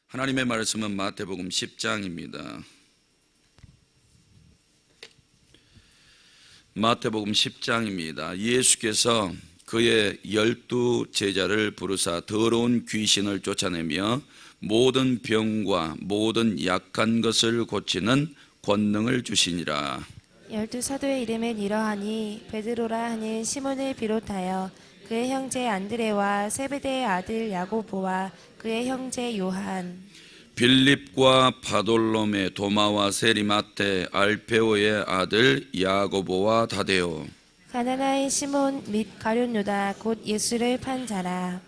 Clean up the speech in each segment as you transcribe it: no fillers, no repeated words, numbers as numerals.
하나님의 말씀은 마태복음 10장입니다. 마태복음 10장입니다. 예수께서 그의 12 제자를 부르사 더러운 귀신을 쫓아내며 모든 병과 모든 약한 것을 고치는 권능을 주시니라. 12 사도의 이름은 이러하니 베드로라 하는 시몬을 비롯하여 그의 형제 안드레와 세베대의 아들 야고보와 그의 형제 요한, 빌립과 바돌로메, 도마와 세리마테, 알페오의 아들 야고보와 다데오, 가나나인 시몬 및 가룟 유다 곧 예수를 판 자라.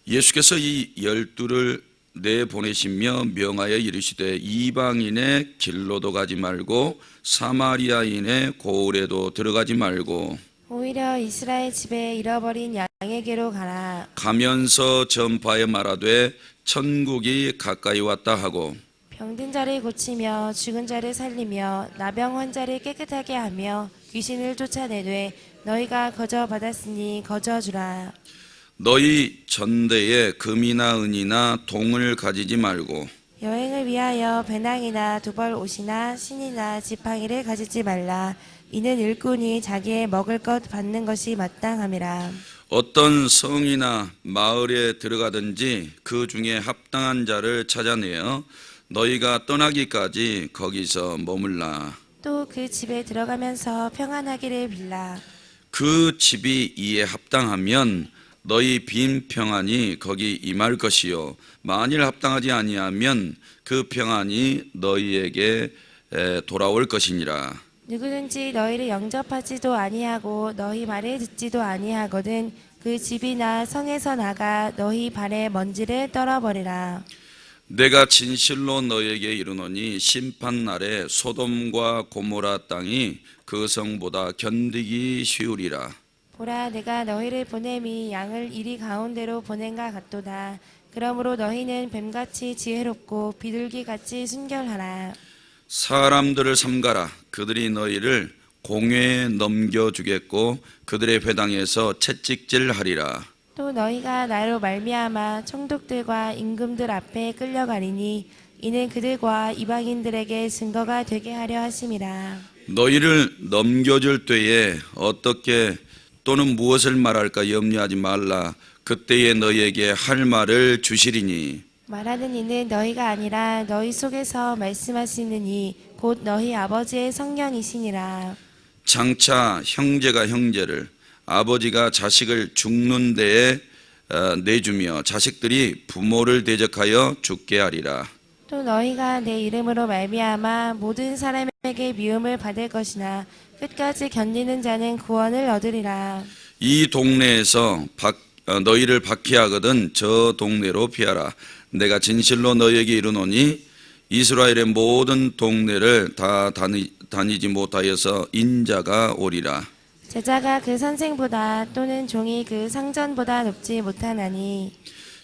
예수께서 이 12를 내보내시며 명하여 이르시되 이방인의 길로도 가지 말고 사마리아인의 고을에도 들어가지 말고 오히려 이스라엘 집에 잃어버린 양에게로 가라. 가면서 전파에 말하되 천국이 가까이 왔다 하고 병든 자를 고치며 죽은 자를 살리며 나병 환자를 깨끗하게 하며 귀신을 쫓아내되 너희가 거저 받았으니 거저 주라. 너희 전대에 금이나 은이나 동을 가지지 말고 여행을 위하여 배낭이나 두벌 옷이나 신이나 지팡이를 가지지 말라. 이는 일꾼이 자기의 먹을 것 받는 것이 마땅함이라. 어떤 성이나 마을에 들어가든지 그 중에 합당한 자를 찾아내어 너희가 떠나기까지 거기서 머물라. 또 그 집에 들어가면서 평안하기를 빌라. 그 집이 이에 합당하면 너희 빈 평안이 거기 임할 것이요 만일 합당하지 아니하면 그 평안이 너희에게 돌아올 것이니라. 누구든지 너희를 영접하지도 아니하고 너희 말을 듣지도 아니하거든 그 집이나 성에서 나가 너희 발에 먼지를 떨어버리라. 내가 진실로 너희에게 이르노니 심판날에 소돔과 고모라 땅이 그 성보다 견디기 쉬우리라. 보라, 내가 너희를 보냄이 양을 이리 가운데로 보낸가 같도다. 그러므로 너희는 뱀같이 지혜롭고 비둘기같이 순결하라. 사람들을 삼가라. 그들이 너희를 공회에 넘겨주겠고 그들의 회당에서 채찍질하리라. 또 너희가 나로 말미암아 총독들과 임금들 앞에 끌려가리니 이는 그들과 이방인들에게 증거가 되게 하려 하심이라. 너희를 넘겨줄 때에 어떻게 또는 무엇을 말할까 염려하지 말라. 그때에 너희에게 할 말을 주시리니 말하는 이는 너희가 아니라 너희 속에서 말씀하시는 이 곧 너희 아버지의 성령이시니라. 장차 형제가 형제를 아버지가 자식을 죽는 데에 내주며 자식들이 부모를 대적하여 죽게 하리라. 또 너희가 내 이름으로 말미암아 모든 사람에게 미움을 받을 것이나 끝까지 견디는 자는 구원을 얻으리라. 이 동네에서 너희를 박해하거든 저 동네로 피하라. 내가 진실로 너희에게 이르노니 이스라엘의 모든 동네를 다 다니지 못하여서 인자가 오리라. 제자가 그 선생보다 또는 종이 그 상전보다 높지 못하나니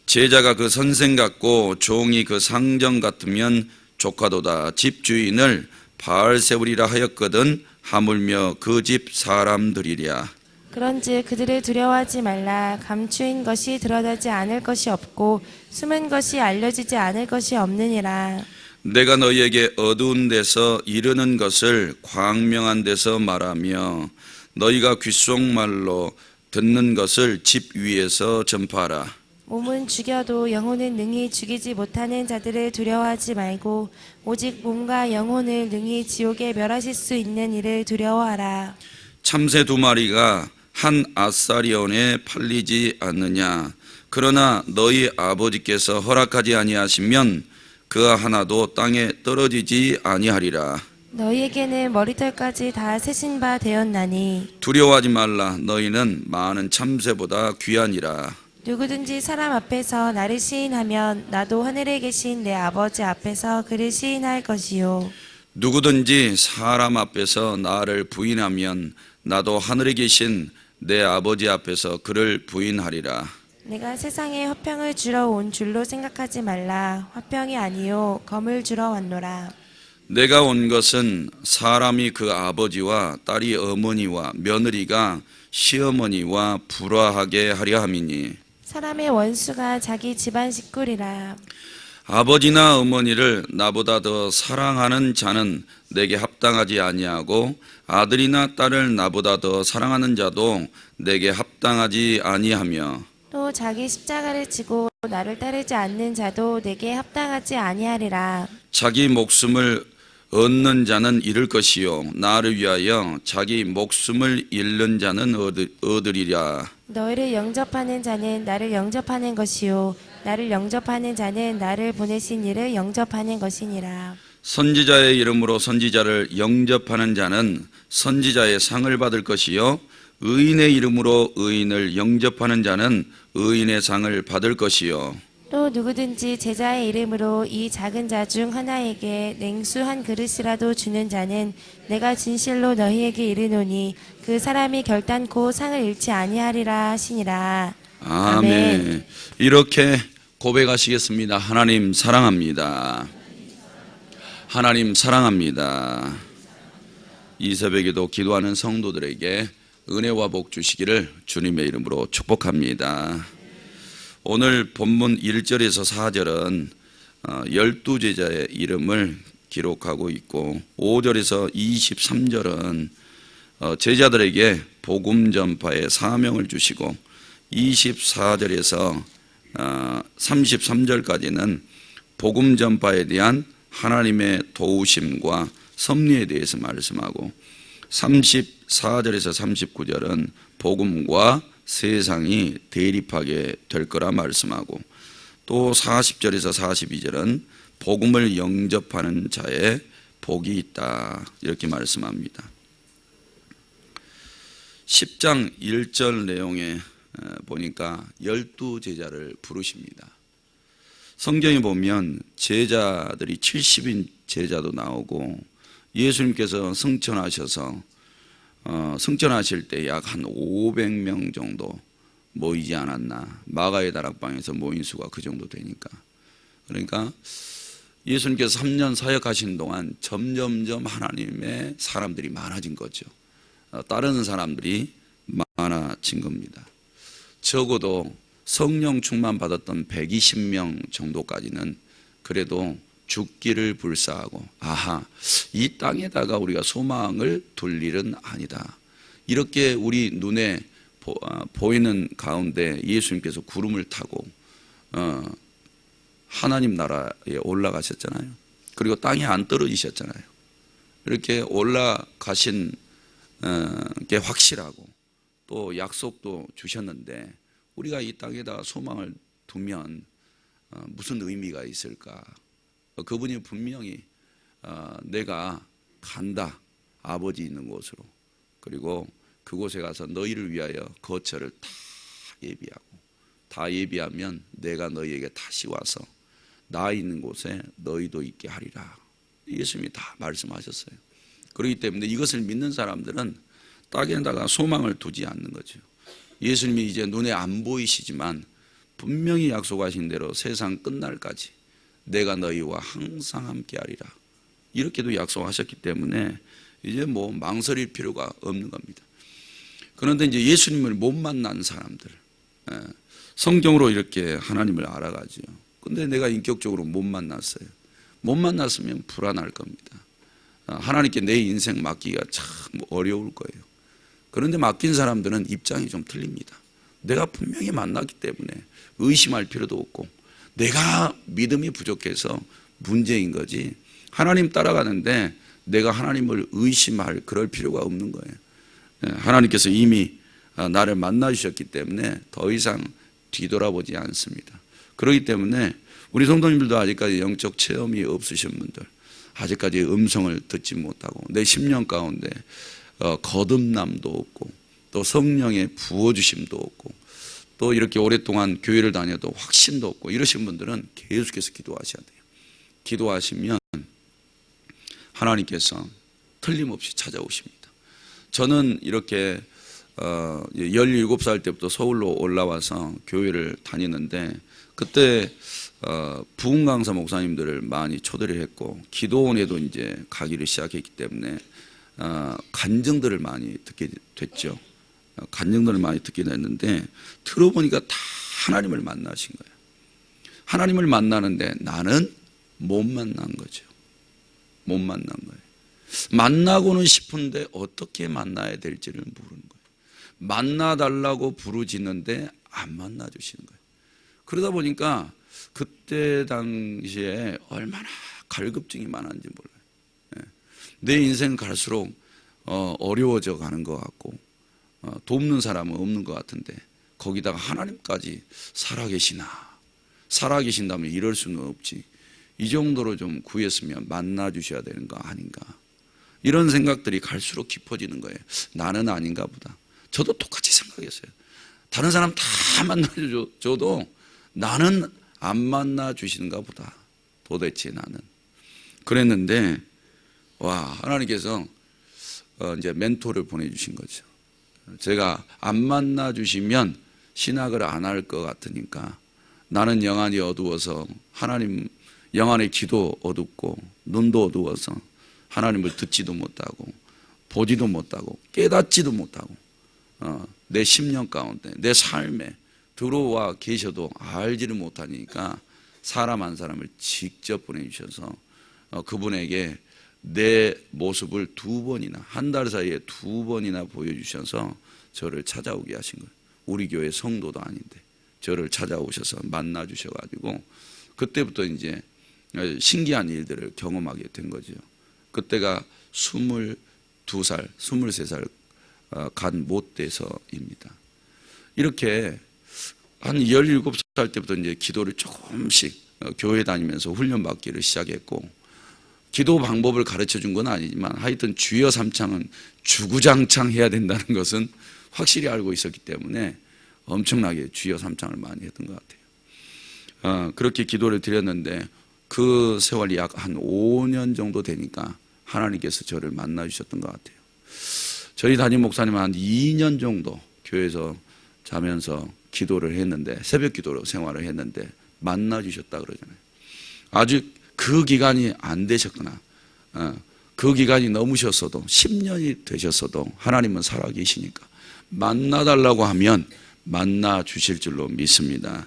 제자가 그 선생 같고 종이 그 상전 같으면 조카도다. 집주인을 바알세불이라 하였거든 하물며 그 집 사람들이랴. 그런즉 그들을 두려워하지 말라. 감추인 것이 드러나지 않을 것이 없고 숨은 것이 알려지지 않을 것이 없느니라. 내가 너희에게 어두운 데서 이르는 것을 광명한 데서 말하며 너희가 귓속말로 듣는 것을 집 위에서 전파하라. 몸은 죽여도 영혼은 능히 죽이지 못하는 자들을 두려워하지 말고 오직 몸과 영혼을 능히 지옥에 멸하실 수 있는 이를 두려워하라. 참새 2마리가 한 아사리온에 팔리지 않느냐. 그러나 너희 아버지께서 허락하지 아니하시면 그 하나도 땅에 떨어지지 아니하리라. 너희에게는 머리털까지 다 세신 바 되었나니 두려워하지 말라. 너희는 많은 참새보다 귀하니라. 누구든지 사람 앞에서 나를 시인하면 나도 하늘에 계신 내 아버지 앞에서 그를 시인할 것이요. 누구든지 사람 앞에서 나를 부인하면 나도 하늘에 계신 내 아버지 앞에서 그를 부인하리라. 내가 세상에 화평을 주러 온 줄로 생각하지 말라. 화평이 아니요 검을 주러 왔노라. 내가 온 것은 사람이 그 아버지와 딸이 어머니와 며느리가 시어머니와 불화하게 하려 함이니 사람의 원수가 자기 집안 식구리라. 아버지나 어머니를 나보다 더 사랑하는 자는 내게 합당하지 아니하고 아들이나 딸을 나보다 더 사랑하는 자도 내게 합당하지 아니하며 또 자기 십자가를 지고 나를 따르지 않는 자도 내게 합당하지 아니하리라. 자기 목숨을 얻는 자는 잃을 것이요 나를 위하여 자기 목숨을 잃는 자는 얻으리라. 너희를 영접하는 자는 나를 영접하는 것이요 나를 영접하는 자는 나를 보내신 이를 영접하는 것이니라. 선지자의 이름으로 선지자를 영접하는 자는 선지자의 상을 받을 것이요 의인의 이름으로 의인을 영접하는 자는 의인의 상을 받을 것이요 또 누구든지 제자의 이름으로 이 작은 자 중 하나에게 냉수 한 그릇이라도 주는 자는 내가 진실로 너희에게 이르노니 그 사람이 결단코 상을 잃지 아니하리라 하시니라. 아멘. 이렇게 고백하시겠습니다. 하나님 사랑합니다. 하나님 사랑합니다. 이 새벽에도 기도하는 성도들에게 은혜와 복 주시기를 주님의 이름으로 축복합니다. 오늘 본문 1절에서 4절은 12제자의 이름을 기록하고 있고 5절에서 23절은 제자들에게 복음 전파의 사명을 주시고 24절에서 33절까지는 복음 전파에 대한 하나님의 도우심과 섭리에 대해서 말씀하고 34절에서 39절은 복음과 세상이 대립하게 될 거라 말씀하고 또 40절에서 42절은 복음을 영접하는 자의 복이 있다 이렇게 말씀합니다. 10장 1절 내용에 보니까 12제자를 부르십니다. 성경에 보면 제자들이 70인 제자도 나오고 예수님께서 승천하셔서 승천하실 때 약 한 500명 정도 모이지 않았나. 마가의 다락방에서 모인 수가 그 정도 되니까. 그러니까 예수님께서 3년 사역하신 동안 점점점 하나님의 사람들이 많아진 거죠. 따르는 사람들이 많아진 겁니다. 적어도 성령 충만 받았던 120명 정도까지는 그래도 죽기를 불사하고 이 땅에다가 우리가 소망을 둘 일은 아니다. 이렇게 우리 눈에 보이는 가운데 예수님께서 구름을 타고 하나님 나라에 올라가셨잖아요. 그리고 땅에 안 떨어지셨잖아요. 이렇게 올라가신 게 확실하고 또 약속도 주셨는데 우리가 이 땅에다가 소망을 두면 무슨 의미가 있을까? 그분이 분명히 내가 간다 아버지 있는 곳으로 그리고 그곳에 가서 너희를 위하여 거처를 다 예비하고 다 예비하면 내가 너희에게 다시 와서 나 있는 곳에 너희도 있게 하리라. 예수님이 다 말씀하셨어요. 그렇기 때문에 이것을 믿는 사람들은 땅에다가 소망을 두지 않는 거죠. 예수님이 이제 눈에 안 보이시지만 분명히 약속하신 대로 세상 끝날까지 내가 너희와 항상 함께하리라. 이렇게도 약속하셨기 때문에 이제 뭐 망설일 필요가 없는 겁니다. 그런데 이제 예수님을 못 만난 사람들, 성경으로 이렇게 하나님을 알아가죠. 근데 내가 인격적으로 못 만났어요. 못 만났으면 불안할 겁니다. 하나님께 내 인생 맡기기가 참 어려울 거예요. 그런데 맡긴 사람들은 입장이 좀 틀립니다. 내가 분명히 만났기 때문에 의심할 필요도 없고 내가 믿음이 부족해서 문제인 거지 하나님 따라가는데 내가 하나님을 의심할 그럴 필요가 없는 거예요. 하나님께서 이미 나를 만나주셨기 때문에 더 이상 뒤돌아보지 않습니다. 그렇기 때문에 우리 성도님들도 아직까지 영적 체험이 없으신 분들 아직까지 음성을 듣지 못하고 내 10년 가운데 거듭남도 없고 또 성령의 부어주심도 없고 또 이렇게 오랫동안 교회를 다녀도 확신도 없고 이러신 분들은 계속해서 기도하셔야 돼요. 기도하시면 하나님께서 틀림없이 찾아오십니다. 저는 이렇게 17살 때부터 서울로 올라와서 교회를 다니는데 그때 부흥 강사 목사님들을 많이 초대를 했고 기도원에도 이제 가기를 시작했기 때문에 간증들을 많이 듣게 됐죠. 간증들을 많이 듣게 됐는데 들어보니까 다 하나님을 만나신 거예요. 하나님을 만나는데 나는 못 만난 거죠. 못 만난 거예요. 만나고는 싶은데 어떻게 만나야 될지를 모르는 거예요. 만나달라고 부르짖는데 안 만나주시는 거예요. 그러다 보니까 그때 당시에 얼마나 갈급증이 많았는지 몰라요. 내 인생 갈수록 어려워져 가는 것 같고 돕는 사람은 없는 것 같은데 거기다가 하나님까지 살아계신다면 이럴 수는 없지. 이 정도로 좀 구했으면 만나주셔야 되는 거 아닌가. 이런 생각들이 갈수록 깊어지는 거예요. 나는 아닌가 보다. 저도 똑같이 생각했어요. 다른 사람 다 만나줘도 나는 안 만나주시는가 보다. 도대체 나는. 그랬는데 하나님께서 이제 멘토를 보내주신 거죠. 제가 안 만나주시면 신학을 안 할 것 같으니까 나는 영안이 어두워서 하나님 영안의 귀도 어둡고 눈도 어두워서 하나님을 듣지도 못하고 보지도 못하고 깨닫지도 못하고 내 심령 가운데 내 삶에 들어와 계셔도 알지를 못하니까 사람 한 사람을 직접 보내주셔서 그분에게 내 모습을 한 달 사이에 2번이나 보여주셔서 저를 찾아오게 하신 거예요. 우리 교회 성도도 아닌데 저를 찾아오셔서 만나주셔가지고 그때부터 이제 신기한 일들을 경험하게 된 거죠. 그때가 22살, 23살 간 못 돼서입니다. 이렇게 한 17살 때부터 이제 기도를 조금씩 교회 다니면서 훈련받기를 시작했고, 기도 방법을 가르쳐 준 건 아니지만 하여튼 주여 삼창은 주구장창 해야 된다는 것은 확실히 알고 있었기 때문에 엄청나게 주여 삼창을 많이 했던 것 같아요. 그렇게 기도를 드렸는데 그 세월이 약 한 5년 정도 되니까 하나님께서 저를 만나 주셨던 것 같아요. 저희 담임 목사님은 한 2년 정도 교회에서 자면서 기도를 했는데, 새벽 기도로 생활을 했는데 만나 주셨다 그러잖아요. 아직 그 기간이 안 되셨거나 그 기간이 넘으셨어도 10년이 되셨어도 하나님은 살아계시니까 만나달라고 하면 만나 주실 줄로 믿습니다.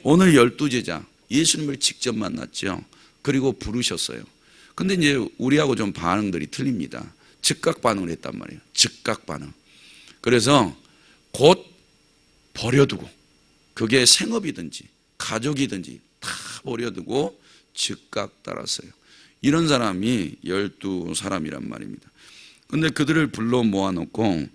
오늘 12제자 예수님을 직접 만났죠. 그리고 부르셨어요. 근데 이제 우리하고 좀 반응들이 틀립니다. 즉각 반응을 했단 말이에요. 즉각 반응. 그래서 곧 버려두고, 그게 생업이든지 가족이든지 다 버려두고 즉각 따랐어요. 이런 사람이 12사람이란 말입니다. 근데 그들을 불러 모아놓고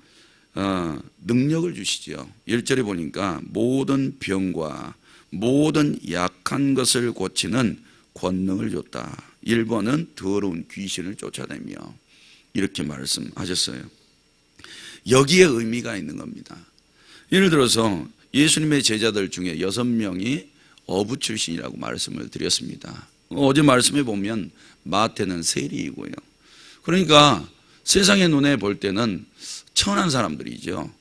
능력을 주시죠. 1절에 보니까 모든 병과 모든 약한 것을 고치는 권능을 줬다. 1번은 더러운 귀신을 쫓아내며, 이렇게 말씀하셨어요. 여기에 의미가 있는 겁니다. 예를 들어서 예수님의 제자들 중에 6명이 어부 출신이라고 말씀을 드렸습니다. 어제 말씀해 보면 마태는 세리이고요. 그러니까 세상의 눈에 볼 때는 천한 사람들이죠.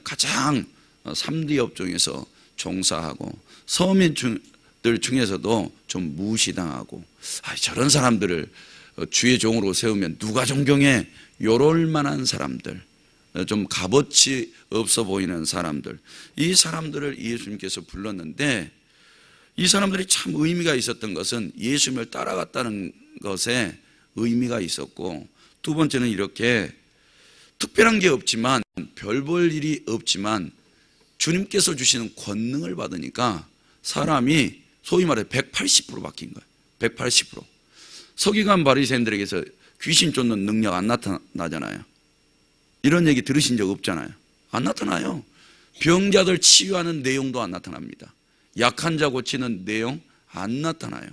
가장 3D 업종에서 종사하고 서민들 중에서도 좀 무시당하고, 저런 사람들을 주의 종으로 세우면 누가 존경해? 요럴 만한 사람들, 좀 값어치 없어 보이는 사람들, 이 사람들을 예수님께서 불렀는데, 이 사람들이 참 의미가 있었던 것은 예수님을 따라갔다는 것에 의미가 있었고, 두 번째는 이렇게 특별한 게 없지만, 별 볼 일이 없지만 주님께서 주시는 권능을 받으니까 사람이 소위 말해 180% 바뀐 거예요. 180%. 서기관 바리새인들에게서 귀신 쫓는 능력 안 나타나잖아요. 이런 얘기 들으신 적 없잖아요. 안 나타나요. 병자들 치유하는 내용도 안 나타납니다. 약한 자 고치는 내용 안 나타나요.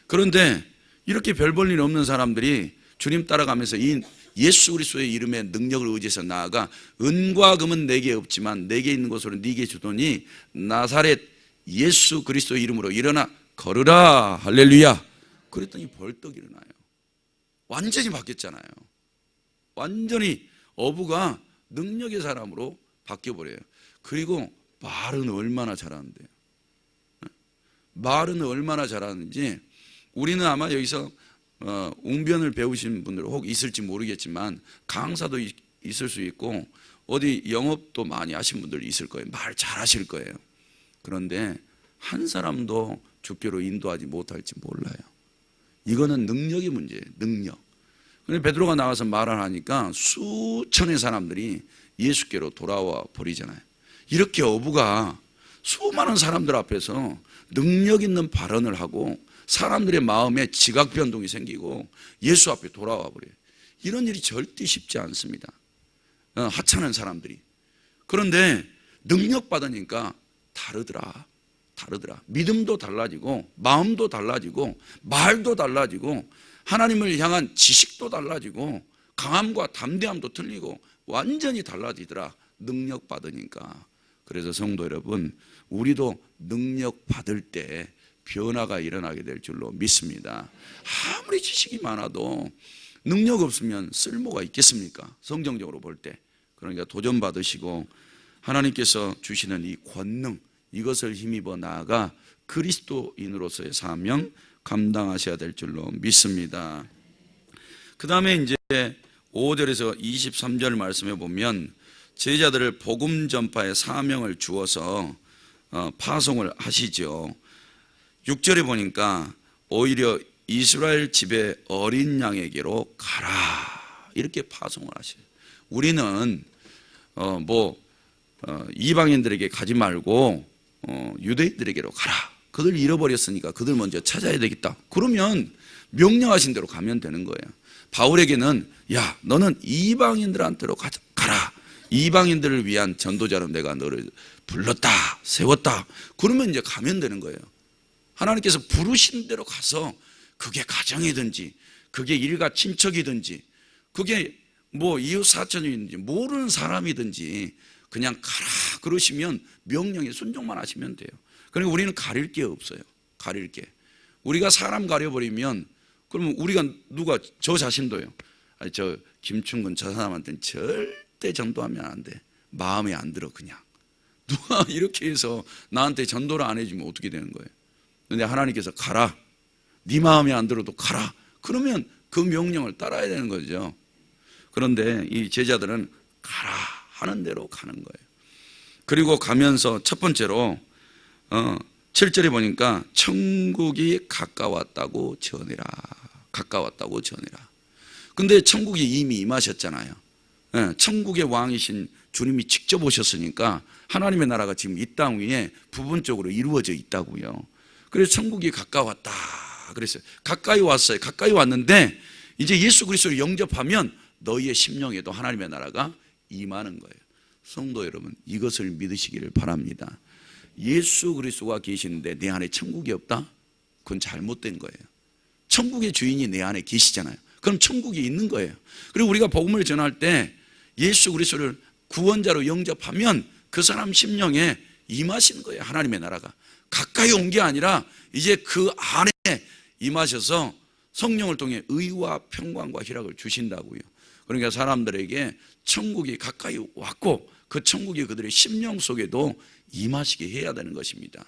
그런데 이렇게 별 볼 일 없는 사람들이 주님 따라가면서 이 예수 그리스도의 이름의 능력을 의지해서 나아가, 은과 금은 내게 없지만 내게 있는 것으로 네게 주더니 나사렛 예수 그리스도의 이름으로 일어나 걸으라. 할렐루야. 그랬더니 벌떡 일어나요. 완전히 바뀌었잖아요. 완전히 어부가 능력의 사람으로 바뀌어버려요. 그리고 말은 얼마나 잘하는데요. 말은 얼마나 잘하는지, 우리는 아마 여기서 웅변을 배우신 분들 혹 있을지 모르겠지만 강사도 있을 수 있고 어디 영업도 많이 하신 분들 있을 거예요. 말 잘하실 거예요. 그런데 한 사람도 주께로 인도하지 못할지 몰라요. 이거는 능력의 문제예요. 능력. 근데 베드로가 나가서 말을 하니까 수천의 사람들이 예수께로 돌아와 버리잖아요. 이렇게 어부가 수많은 사람들 앞에서 능력 있는 발언을 하고 사람들의 마음에 지각 변동이 생기고 예수 앞에 돌아와 버려요. 이런 일이 절대 쉽지 않습니다. 하찮은 사람들이. 그런데 능력 받으니까 다르더라. 믿음도 달라지고 마음도 달라지고 말도 달라지고 하나님을 향한 지식도 달라지고 강함과 담대함도 틀리고 완전히 달라지더라. 능력 받으니까. 그래서 성도 여러분, 우리도 능력 받을 때 변화가 일어나게 될 줄로 믿습니다. 아무리 지식이 많아도 능력 없으면 쓸모가 있겠습니까? 성경적으로 볼 때. 그러니까 도전 받으시고 하나님께서 주시는 이 권능, 이것을 힘입어 나아가 그리스도인으로서의 사명 감당하셔야 될 줄로 믿습니다. 그 다음에 이제 5절에서 23절 말씀에 보면 제자들을 복음 전파의 사명을 주어서 파송을 하시죠. 6절에 보니까 오히려 이스라엘 집의 어린 양에게로 가라, 이렇게 파송을 하셔요. 우리는 이방인들에게 가지 말고 유대인들에게로 가라. 그들 잃어버렸으니까 그들 먼저 찾아야 되겠다. 그러면 명령하신 대로 가면 되는 거예요. 바울에게는 야, 너는 이방인들한테로 가라. 이방인들을 위한 전도자로 내가 너를 불렀다, 세웠다. 그러면 이제 가면 되는 거예요. 하나님께서 부르신 대로 가서 그게 가정이든지 그게 일가 친척이든지 그게 이웃 사촌이든지 모르는 사람이든지 그냥 가라 그러시면 명령에 순종만 하시면 돼요. 그러니까 우리는 가릴 게 없어요. 가릴 게. 우리가 사람 가려버리면 그러면 우리가 저 자신도요. 저 김충근 저 사람한테는 절대 전도하면 안 돼. 마음에 안 들어 그냥. 누가 이렇게 해서 나한테 전도를 안 해주면 어떻게 되는 거예요? 근데 하나님께서 가라. 네 마음에 안 들어도 가라. 그러면 그 명령을 따라야 되는 거죠. 그런데 이 제자들은 가라 하는 대로 가는 거예요. 그리고 가면서 첫 번째로 7절에 보니까 천국이 가까웠다고 전해라. 가까웠다고 전해라. 근데 천국이 이미 임하셨잖아요. 천국의 왕이신 주님이 직접 오셨으니까 하나님의 나라가 지금 이 땅 위에 부분적으로 이루어져 있다고요. 그래서 천국이 가까웠다 그랬어요. 가까이 왔어요. 가까이 왔는데 이제 예수 그리스도를 영접하면 너희의 심령에도 하나님의 나라가 임하는 거예요. 성도 여러분, 이것을 믿으시기를 바랍니다. 예수 그리스도가 계시는데 내 안에 천국이 없다? 그건 잘못된 거예요. 천국의 주인이 내 안에 계시잖아요. 그럼 천국이 있는 거예요. 그리고 우리가 복음을 전할 때 예수 그리스도를 구원자로 영접하면 그 사람 심령에 임하시는 거예요. 하나님의 나라가 가까이 온 게 아니라 이제 그 안에 임하셔서 성령을 통해 의와 평강과 희락을 주신다고요. 그러니까 사람들에게 천국이 가까이 왔고 그 천국이 그들의 심령 속에도 임하시게 해야 되는 것입니다.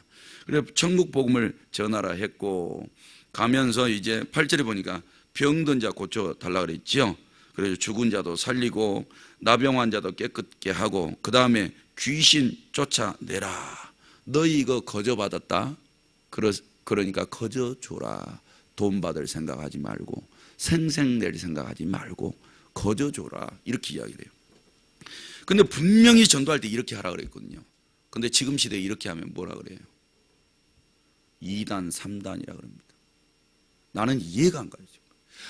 그래서 천국 복음을 전하라 했고 가면서 이제 8절에 보니까 병든 자 고쳐달라 그랬죠. 그래서 죽은 자도 살리고 나병 환자도 깨끗게 하고 그 다음에 귀신 쫓아내라. 너희 이거 거저받았다? 그러니까 거저줘라. 돈 받을 생각하지 말고 생색낼 생각하지 말고 거저줘라. 이렇게 이야기를 해요. 근데 분명히 전도할 때 이렇게 하라 그랬거든요. 근데 지금 시대에 이렇게 하면 뭐라 그래요? 2단, 3단이라 그럽니다. 나는 이해가 안 가요.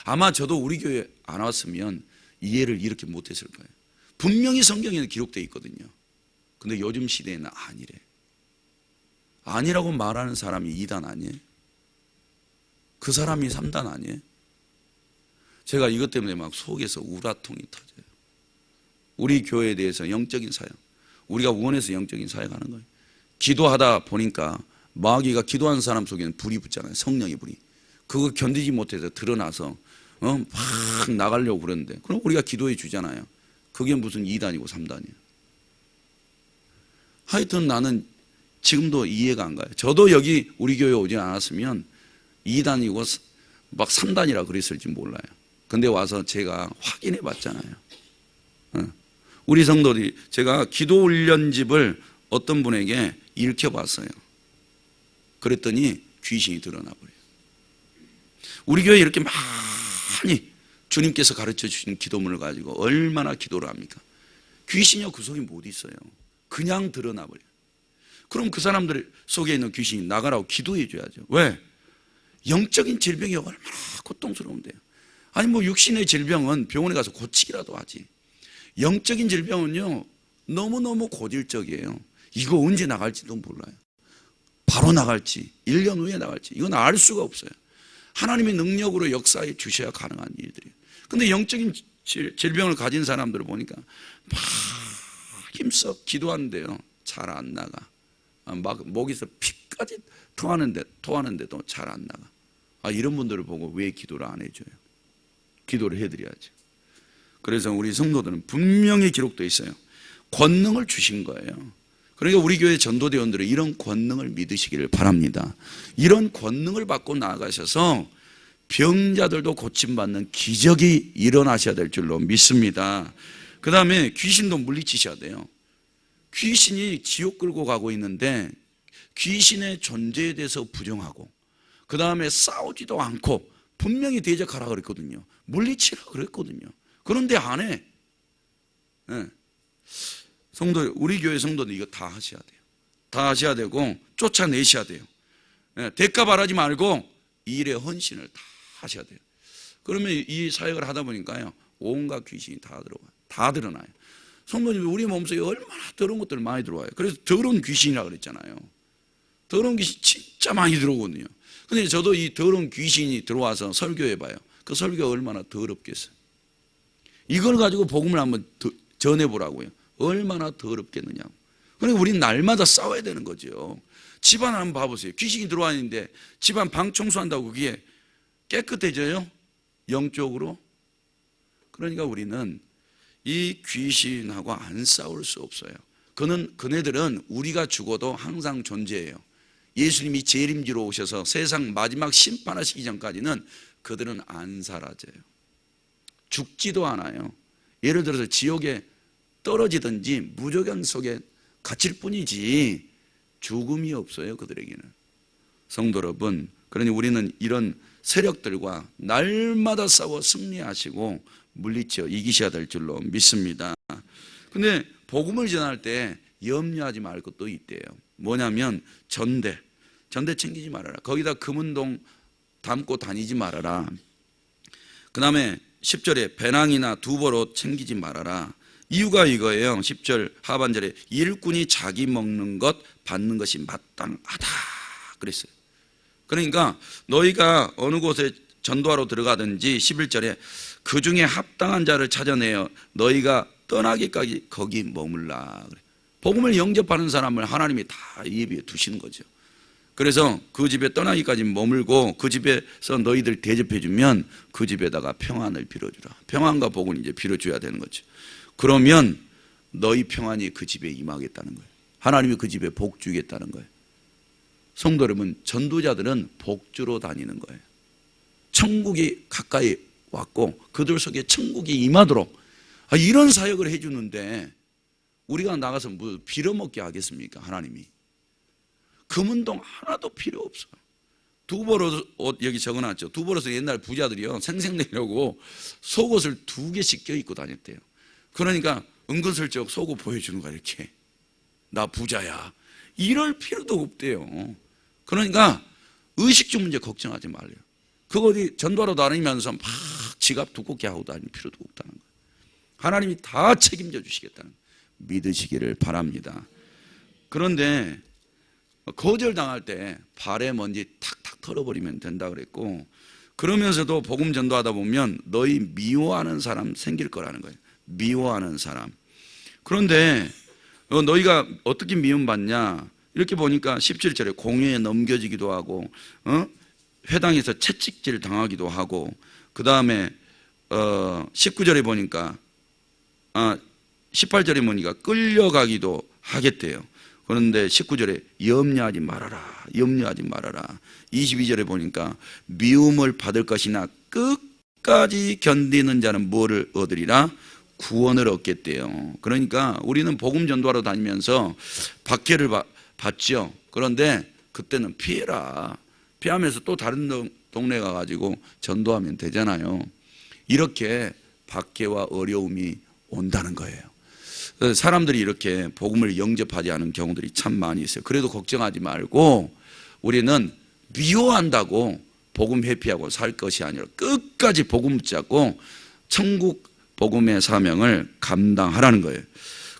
아마 저도 우리 교회 안 왔으면 이해를 이렇게 못했을 거예요. 분명히 성경에는 기록되어 있거든요. 근데 요즘 시대에는 아니래. 아니라고 말하는 사람이 2단 아니에요? 그 사람이 3단 아니에요? 제가 이것 때문에 막 속에서 우라통이 터져요. 우리 교회에 대해서 영적인 사역, 우리가 원해서 영적인 사역하는 거예요. 기도하다 보니까 마귀가 기도하는 사람 속에는 불이 붙잖아요. 성령의 불이. 그거 견디지 못해서 드러나서 막 나가려고 그러는데 그럼 우리가 기도해 주잖아요. 그게 무슨 2단이고 3단이에요. 하여튼 나는 지금도 이해가 안 가요. 저도 여기 우리 교회 오지 않았으면 2단이고 막 3단이라 그랬을지 몰라요. 근데 와서 제가 확인해 봤잖아요. 우리 성도들이 제가 기도 훈련집을 어떤 분에게 읽혀봤어요. 그랬더니 귀신이 드러나 버려요. 우리 교회에 이렇게 많이 주님께서 가르쳐 주신 기도문을 가지고 얼마나 기도를 합니까? 귀신이요 구석이 못 있어요. 그냥 드러나 버려요. 그럼 그 사람들 속에 있는 귀신이 나가라고 기도해 줘야죠. 왜? 영적인 질병이 얼마나 고통스러운데요. 아니 뭐 육신의 질병은 병원에 가서 고치기라도 하지. 영적인 질병은요 너무너무 고질적이에요. 이거 언제 나갈지도 몰라요. 바로 나갈지 1년 후에 나갈지 이건 알 수가 없어요. 하나님의 능력으로 역사해 주셔야 가능한 일들이에요. 근데 영적인 질병을 가진 사람들을 보니까 막 힘써 기도하는데요 잘 안 나가. 막 목에서 피까지 토하는데도 잘 안 나가. 이런 분들을 보고 왜 기도를 안 해줘요? 기도를 해드려야죠. 그래서 우리 성도들은 분명히 기록되어 있어요. 권능을 주신 거예요. 그러니까 우리 교회 전도대원들은 이런 권능을 믿으시기를 바랍니다. 이런 권능을 받고 나가셔서 병자들도 고침받는 기적이 일어나셔야 될 줄로 믿습니다. 그 다음에 귀신도 물리치셔야 돼요. 귀신이 지옥 끌고 가고 있는데 귀신의 존재에 대해서 부정하고 그 다음에 싸우지도 않고 분명히 대적하라 그랬거든요. 물리치라 그랬거든요. 그런데 안 해. 네. 성도, 우리 교회 성도들 이거 다 하셔야 돼요. 다 하셔야 되고 쫓아내셔야 돼요. 네. 대가 바라지 말고 이 일에 헌신을 다 하셔야 돼요. 그러면 이 사역을 하다 보니까요 온갖 귀신이 다 들어와요. 다 드러나요. 성도님 우리 몸속에 얼마나 더러운 것들 많이 들어와요. 그래서 더러운 귀신이라고 그랬잖아요. 더러운 귀신 진짜 많이 들어오거든요. 근데 저도 이 더러운 귀신이 들어와서 설교해봐요. 그 설교가 얼마나 더럽겠어요. 이걸 가지고 복음을 한번 전해보라고요. 얼마나 더럽겠느냐고. 그러니까 우리는 날마다 싸워야 되는 거죠. 집안 한번 봐보세요. 귀신이 들어와 있는데 집안 방 청소한다고 그게 깨끗해져요? 영적으로? 그러니까 우리는 이 귀신하고 안 싸울 수 없어요. 그네들은 우리가 죽어도 항상 존재해요. 예수님이 재림지로 오셔서 세상 마지막 심판하시기 전까지는 그들은 안 사라져요. 죽지도 않아요. 예를 들어서 지옥에 떨어지든지 무저경 속에 갇힐 뿐이지 죽음이 없어요. 그들에게는. 성도 여러분, 그러니 우리는 이런 세력들과 날마다 싸워 승리하시고 물리쳐 이기셔야 될 줄로 믿습니다. 근데 복음을 전할 때 염려하지 말 것도 있대요. 뭐냐면 전대 챙기지 말아라. 거기다 금은동 담고 다니지 말아라. 그 다음에 10절에 배낭이나 두보로 챙기지 말아라. 이유가 이거예요. 10절 하반절에 일꾼이 자기 먹는 것 받는 것이 마땅하다 그랬어요. 그러니까 너희가 어느 곳에 전도하러 들어가든지 11절에 그 중에 합당한 자를 찾아내어 너희가 떠나기까지 거기 머물라. 복음을 영접하는 사람을 하나님이 다 예비해 두시는 거죠. 그래서 그 집에 떠나기까지 머물고 그 집에서 너희들 대접해 주면 그 집에다가 평안을 빌어주라. 평안과 복을 이제 빌어줘야 되는 거죠. 그러면 너희 평안이 그 집에 임하겠다는 거예요. 하나님이 그 집에 복 주겠다는 거예요. 성도 여러분, 전도자들은 복주로 다니는 거예요. 천국이 가까이 왔고 그들 속에 천국이 임하도록 이런 사역을 해주는데 우리가 나가서 뭐 빌어먹게 하겠습니까? 하나님이. 금은동 하나도 필요 없어요. 두벌옷 옷 여기 적어놨죠. 두벌옷은 옛날 부자들이요 생색내려고 속옷을 2개씩 껴입고 다녔대요. 그러니까 은근슬쩍 속옷 보여주는 거야. 이렇게 나 부자야 이럴 필요도 없대요. 그러니까 의식주 문제 걱정하지 말래요. 그거 어디 전도하러 다니면서 막 지갑 두껍게 하고 다닐 필요도 없다는 거예요. 하나님이 다 책임져 주시겠다는 거예요. 믿으시기를 바랍니다. 그런데 거절당할 때 발에 먼지 탁탁 털어버리면 된다 그랬고, 그러면서도 복음 전도하다 보면 너희 미워하는 사람 생길 거라는 거예요. 미워하는 사람. 그런데 너희가 어떻게 미움받냐 이렇게 보니까 17절에 공회에 넘겨지기도 하고 회당에서 채찍질 당하기도 하고, 그 다음에 19절에 보니까 18절에 보니까 끌려가기도 하겠대요. 그런데 19절에 염려하지 말아라. 염려하지 말아라. 22절에 보니까 미움을 받을 것이나 끝까지 견디는 자는 뭐를 얻으리라? 구원을 얻겠대요. 그러니까 우리는 복음 전도하러 다니면서 박해를 받죠. 그런데 그때는 피해라. 피하면서 또 다른 동네 가가지고 전도하면 되잖아요. 이렇게 박해와 어려움이 온다는 거예요. 사람들이 이렇게 복음을 영접하지 않은 경우들이 참 많이 있어요. 그래도 걱정하지 말고 우리는 미워한다고 복음 회피하고 살 것이 아니라 끝까지 복음 붙잡고 천국 복음의 사명을 감당하라는 거예요.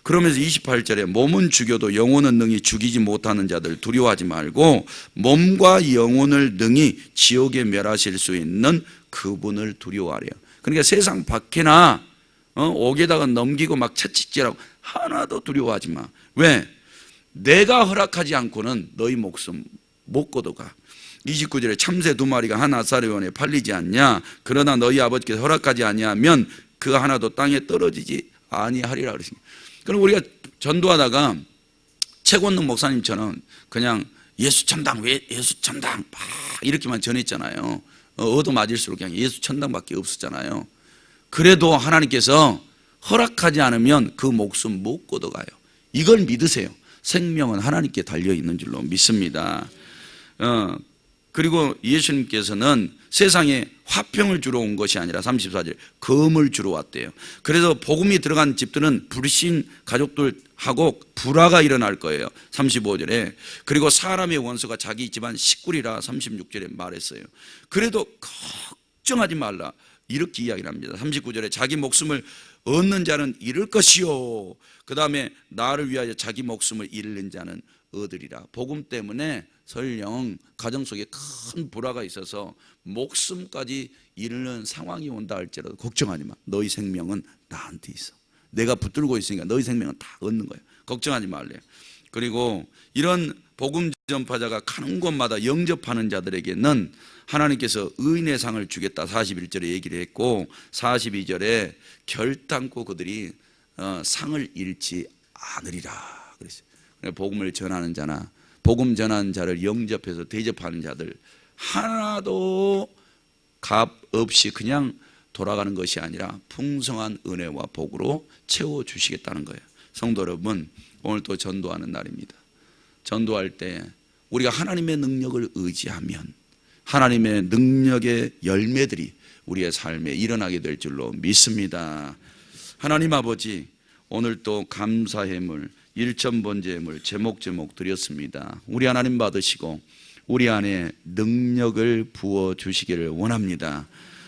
그러면서 28절에 몸은 죽여도 영혼은 능히 죽이지 못하는 자들 두려워하지 말고 몸과 영혼을 능히 지옥에 멸하실 수 있는 그분을 두려워하래요. 그러니까 세상 박해나 옥에다가 넘기고 막 채찍질하고 하나도 두려워하지 마. 왜? 내가 허락하지 않고는 너희 목숨 못 걷어가. 29절에 참새 2마리가 한 아사리 원에 팔리지 않냐. 그러나 너희 아버지께서 허락하지 아니하면 그 하나도 땅에 떨어지지 아니하리라 그러십니다. 그럼 우리가 전도하다가 최권능 목사님처럼 그냥 예수 천당, 예수 천당 막 이렇게만 전했잖아요. 얻어 맞을수록 그냥 예수 천당밖에 없었잖아요. 그래도 하나님께서 허락하지 않으면 그 목숨 못 걷어가요. 이걸 믿으세요. 생명은 하나님께 달려있는 줄로 믿습니다. 그리고 예수님께서는 세상에 화평을 주러 온 것이 아니라 34절 검을 주러 왔대요. 그래서 복음이 들어간 집들은 불신 가족들하고 불화가 일어날 거예요. 35절에. 그리고 사람의 원수가 자기 집안 식구리라 36절에 말했어요. 그래도 걱정하지 말라 이렇게 이야기를 합니다. 39절에 자기 목숨을 얻는 자는 잃을 것이요, 그 다음에 나를 위하여 자기 목숨을 잃는 자는 얻으리라. 복음 때문에 설령 가정 속에 큰 불화가 있어서 목숨까지 잃는 상황이 온다 할지라도 걱정하지 마. 너희 생명은 나한테 있어. 내가 붙들고 있으니까 너희 생명은 다 얻는 거예요. 걱정하지 말래요. 그리고 이런 복음 전파자가 가는 곳마다 영접하는 자들에게는 하나님께서 의인의 상을 주겠다 41절에 얘기를 했고, 42절에 결단코 그들이 상을 잃지 않으리라 그랬어요. 복음을 전하는 자나 복음 전하는 자를 영접해서 대접하는 자들 하나도 값 없이 그냥 돌아가는 것이 아니라 풍성한 은혜와 복으로 채워주시겠다는 거예요. 성도 여러분, 오늘 또 전도하는 날입니다. 전도할 때 우리가 하나님의 능력을 의지하면 하나님의 능력의 열매들이 우리의 삶에 일어나게 될 줄로 믿습니다. 하나님 아버지, 오늘 또 감사의 물, 일천번제의 물 제목 드렸습니다. 우리 하나님 받으시고 우리 안에 능력을 부어주시기를 원합니다.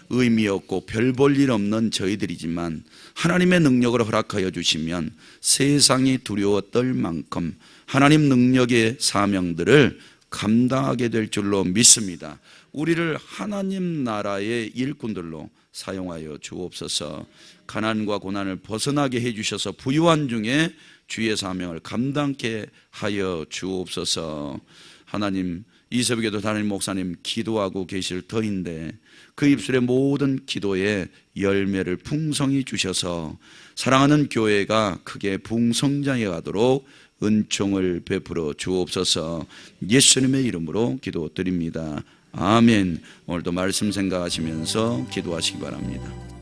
의미 없고 별 볼 일 없는 저희들이지만 하나님의 능력을 허락하여 주시면 세상이 두려워 떨 만큼 하나님 능력의 사명들을 감당하게 될 줄로 믿습니다. 우리를 하나님 나라의 일꾼들로 사용하여 주옵소서. 가난과 고난을 벗어나게 해주셔서 부유한 중에 주의 사명을 감당케 하여 주옵소서. 하나님, 이 새벽에도 담임 목사님 기도하고 계실 터인데 그 입술의 모든 기도에 열매를 풍성히 주셔서 사랑하는 교회가 크게 풍성장해 가도록 은총을 베풀어 주옵소서. 예수님의 이름으로 기도드립니다. 아멘. 오늘도 말씀 생각하시면서 기도하시기 바랍니다.